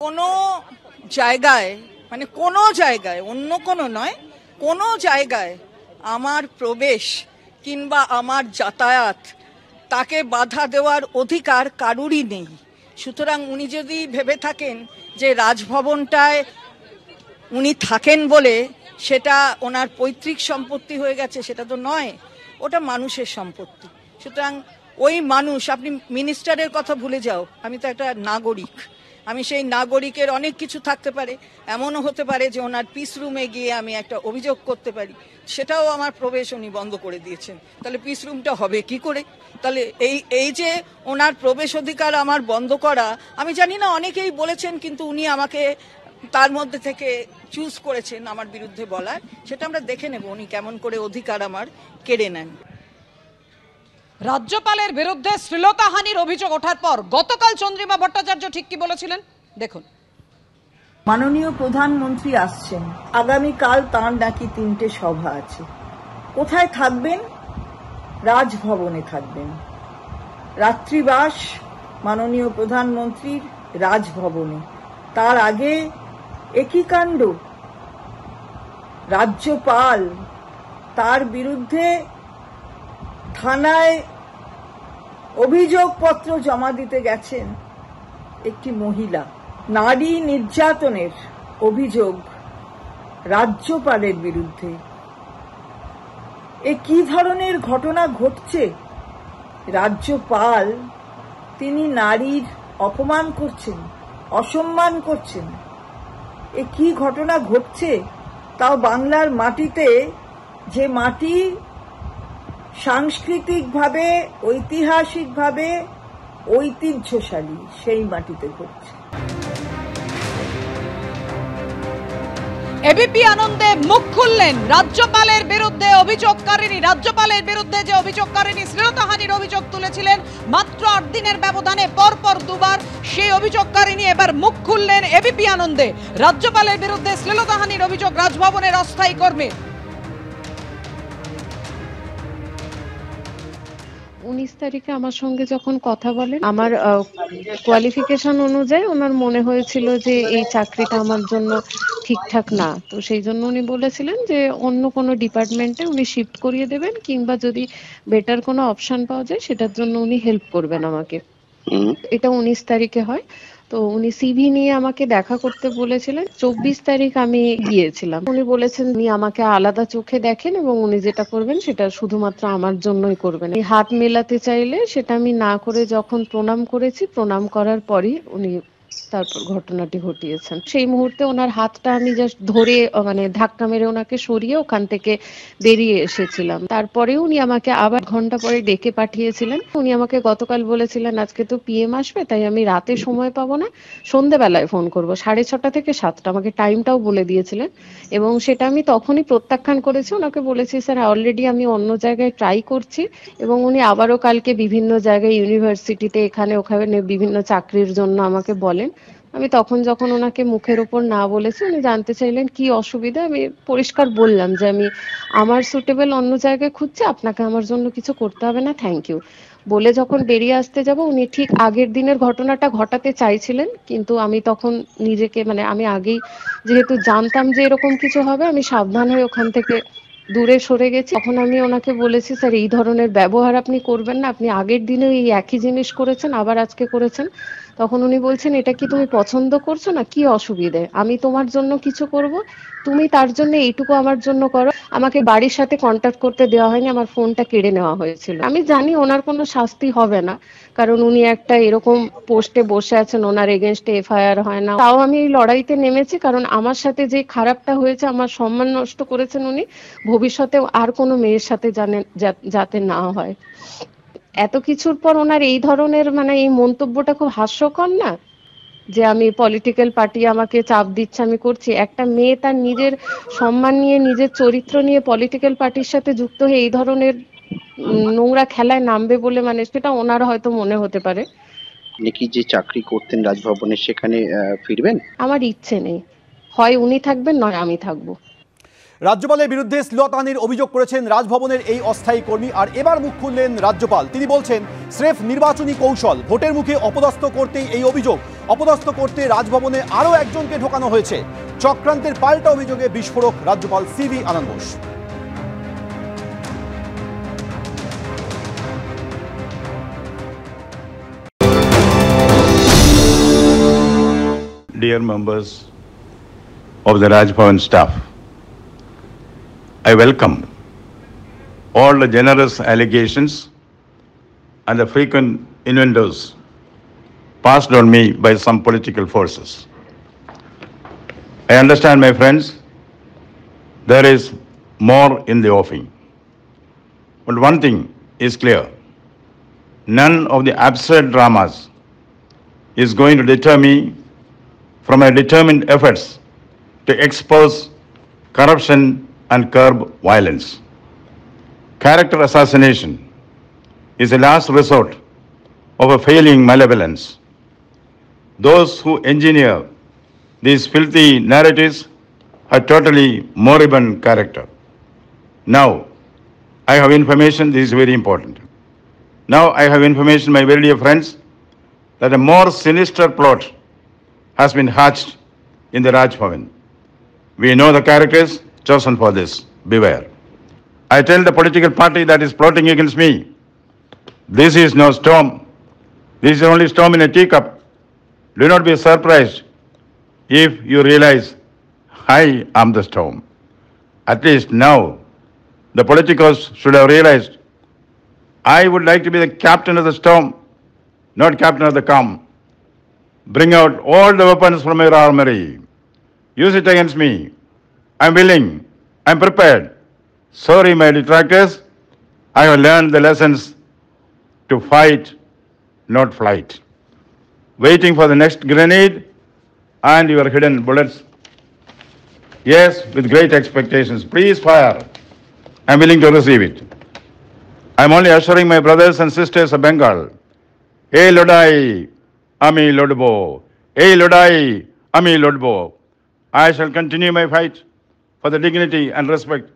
কোনো জায়গায়, মানে কোনো জায়গায়, অন্য কোনো নয়, কোনো জায়গায় আমার প্রবেশ কিংবা আমার যাতায়াত তাকে বাধা দেওয়ার অধিকার কারুরই নেই। সুতরাং উনি যদি ভেবে থাকেন যে রাজভবনটায় উনি থাকেন বলে সেটা ওনার পৈতৃক সম্পত্তি হয়ে গেছে, সেটা তো নয়, ওটা মানুষের সম্পত্তি। সুতরাং ওই মানুষ, আপনি মিনিস্টারের কথা ভুলে যাও, আমি তো একটা নাগরিক, আমি সেই নাগরিকের অনেক কিছু থাকতে পারে, এমনও হতে পারে যে ওনার পিস রুমে গিয়ে আমি একটা অভিযোগ করতে পারি, সেটাও আমার প্রবেশ উনি বন্ধ করে দিয়েছেন। তাহলে পিস রুমটা হবে কি করে? তাহলে এই যে ওনার প্রবেশ অধিকার আমার বন্ধ করা, আমি জানি না, অনেকেই বলেছেন, কিন্তু উনি আমাকে তার মধ্যে থেকে চুজ করেছেন আমার বিরুদ্ধে বলার, সেটা আমরা দেখে নেব উনি কেমন করে অধিকার আমার কেড়ে নেন। রাজ্যপালের বিরুদ্ধে শ্লীলতাহানির অভিযোগ ওঠার পর গতকাল চন্দ্রিমা ভট্টাচার্য ঠিক কি বলেছিলেন দেখুন। মাননীয় প্রধানমন্ত্রী আসছেন, আগামীকাল তাঁর নাকি 3টে সভা আছে। কোথায় থাকবেন? রাজভবনে থাকবেন। রাত্রিবাস মাননীয় প্রধানমন্ত্রীর রাজভবনে। তার আগে একই কাণ্ড, রাজ্যপাল তার বিরুদ্ধে থানায় অভিযোগপত্র জমা দিতে গেছেন। একটি মহিলা, নারী নির্যাতনের অভিযোগ রাজ্যপালের বিরুদ্ধে। এ কি ধরনের ঘটনা ঘটছে? রাজ্যপাল তিনি নারীর অপমান করছেন, অসম্মান করছেন। এ কি ঘটনা ঘটছে? তাও বাংলার মাটিতে, যে মাটি সাংস্কৃতিকভাবে, ঐতিহাসিকভাবে ঐতিহ্যশালী, সেই মাটিতে ঘটছে। এবিপি আনন্দে মুখ খুললেন রাজ্যপালের বিরুদ্ধে অভিযোগকারিনী। রাজ্যপালের বিরুদ্ধে যে অভিযোগকারিনী শ্লীলতাহানির অভিযোগ তুলেছিলেন মাত্র 8 দিনের ব্যবধানে পরপর দুবার, সেই অভিযোগকারিনী এবার মুখ খুললেন এবিপি আনন্দে। রাজ্যপালের বিরুদ্ধে শ্লীলতাহানির অভিযোগ রাজভবনের অস্থায়ী কর্মীর। 19 তারিখে আমার সঙ্গে যখন কথা বলেন, আমার কোয়ালিফিকেশন অনুযায়ী ওনার মনে হয়েছিল যে এই চাকরিটা আমার জন্য ঠিকঠাক না, তো সেই জন্য উনি বলেছিলেন যে অন্য কোনো ডিপার্টমেন্টে উনি শিফট করিয়ে দেবেন, কিংবা যদি বেটার কোনো অপশন পাওয়া যায় সেটার জন্য উনি হেল্প করবেন আমাকে। এটা 19 তারিখে হয়। তো উনি সিভি নিয়ে আমাকে দেখা করতে বলেছিলেন। 24 তারিখ আমি গিয়েছিলাম। উনি বলেছেন উনি আমাকে আলাদা চোখে দেখেন এবং উনি যেটা করবেন সেটা শুধুমাত্র আমার জন্যই করবেন। হাত মেলাতে চাইলে সেটা আমি না করে যখন প্রণাম করেছি, প্রণাম করার পরই উনি তারপর ঘটনাটি ঘটিয়েছেন। সেই মুহূর্তে ওনার হাতটা আমি জাস্ট ধরে, মানে ধাক্কা মেরে ওনাকে সরিয়ে ওখান থেকে বেরিয়ে এসেছিলাম। তারপরে উনি আমাকে আবার ঘন্টা পরে ডেকে পাঠিয়েছিলেন। উনি আমাকে গতকাল বলেছিলেন আজকে তো পিএম আসবে, তাই আমি রাতে সময় পাবো না, সন্ধ্যেবেলায় ফোন করবো 6:30 থেকে 7টা, আমাকে টাইমটাও বলে দিয়েছিলেন। এবং সেটা আমি তখনই প্রত্যাখ্যান করেছি। ওনাকে বলেছি স্যার অলরেডি আমি অন্য জায়গায় ট্রাই করছি। এবং উনি আবারও কালকে বিভিন্ন জায়গায় ইউনিভার্সিটিতে এখানে ওখানে বিভিন্ন চাকরির জন্য আমাকে বলেন। আমি তখন যখন ওনাকে মুখের উপর না বলেছি, উনি জানতে চাইলেন কি অসুবিধা। আমি পরিষ্কার বললাম যে আমি আমার সুটেবল অন্য জায়গায় খুঁজছি, আপনাকে আমার জন্য কিছু করতে হবে না, থ্যাংক ইউ বলে যখন বেরিয়ে আসতে যাব, উনি ঠিক আগের দিনের ঘটনাটা ঘটাতে চাইছিলেন। কিন্তু আমি তখন নিজেকে, মানে আমি আগেই যেহেতু জানতাম যে এরকম কিছু হবে, আমি সাবধান হয়ে ওখান থেকে দূরে সরে গেছি। তখন আমি ওনাকে বলেছি স্যার এই ধরনের ব্যবহার আপনি করবেন না, আপনি আগের দিনেও এই একই জিনিস করেছেন, আবার আজকে করেছেন। তখন উনি বলছেন এটা কি তুমি পছন্দ করছো না, কি অসুবিধে, আমি তোমার জন্য কিছু করব, তুমি তার জন্য এইটুকু আমার জন্য করো। আমাকে বাড়ির সাথে কন্ট্যাক্ট করতে দেওয়া হয়নি, আমার ফোনটা কেড়ে নেওয়া হয়েছিল। আমি জানি ওনার কোনো শাস্তি হবে না, কারণ উনি একটা এরকম পোস্টে বসে আছেন, ওনার এগেনস্টে এফআইআর হয় না। তাও আমি এই লড়াইতে নেমেছি, কারণ আমার সাথে যে খারাপটা হয়েছে, আমার সম্মান নষ্ট করেছেন উনি, ভবিষ্যতে আর কোনো মেয়ের সাথে যাতে না হয়। এত কিছুর পর ওনার এই ধরনের, মানে এই মন্তব্যটা খুব হাস্যকর না, যে আমি পলিটিক্যাল পার্টি আমাকে চাপ দিচ্ছে আমি করছি। একটা মেয়ে তার নিজের সম্মান নিয়ে, নিজের চরিত্র নিয়ে পলিটিক্যাল পার্টির সাথে যুক্ত হয়ে এই ধরনের নোংরা খেলায় নামবে বলে, মানে সেটা ওনার হয়তো মনে হতে পারে। নাকি যে চাকরি করতেন রাজভবনে সেখানে ফিরবেন? আমার ইচ্ছে নেই, হয় উনি থাকবেন নয় আমি থাকবো। রাজ্যপালের বিরুদ্ধে শ্লীলতাহানির অভিযোগ করেছেন রাজভবনের এই অস্থায়ী কর্মী। আর এবার মুখ খুললেন রাজ্যপাল। তিনি বলছেন স্রেফ নির্বাচনী কৌশল, ভোটের মুখে অপদস্থ করতেই এই অভিযোগ। অপদস্থ করতে রাজভবনে আরও একজনকে ঢোকানো হয়েছে। চক্রান্তের পাল্টা অভিযোগে বিস্ফোরক রাজ্যপাল C V Ananda Bose. Dear members of the Raj Bhavan staff, I welcome all the generous allegations and the frequent innuendos passed on me by some political forces. I understand, my friends, there is more in the offing. But one thing is clear. None of the absurd dramas is going to deter me from my determined efforts to expose corruption and curb violence. Character assassination is a last resort of a failing malevolence. Those who engineer these filthy narratives are totally moribund character. Now, I have information, this is very important. Now I have information, my very dear friends, that a more sinister plot has been hatched in the Raj Bhavan. We know the characters chosen for this. Beware. I tell the political party that is plotting against me, this is no storm. This is only storm in a teacup. Do not be surprised if you realize I am the storm. At least now, the politicos should have realized I would like to be the captain of the storm, not captain of the calm. Bring out all the weapons from your armory. Use it against me. I'm willing. I'm prepared. Sorry, my detractors. I have learned the lessons to fight, not flight. Waiting for the next grenade and your hidden bullets. Yes, with great expectations. Please fire. I'm willing to receive it. I'm only assuring my brothers and sisters of Bengal. Hey, Lodai. Ami Lodbo. Hey Lodai, Ami Lodbo. I shall continue my fight for the dignity and respect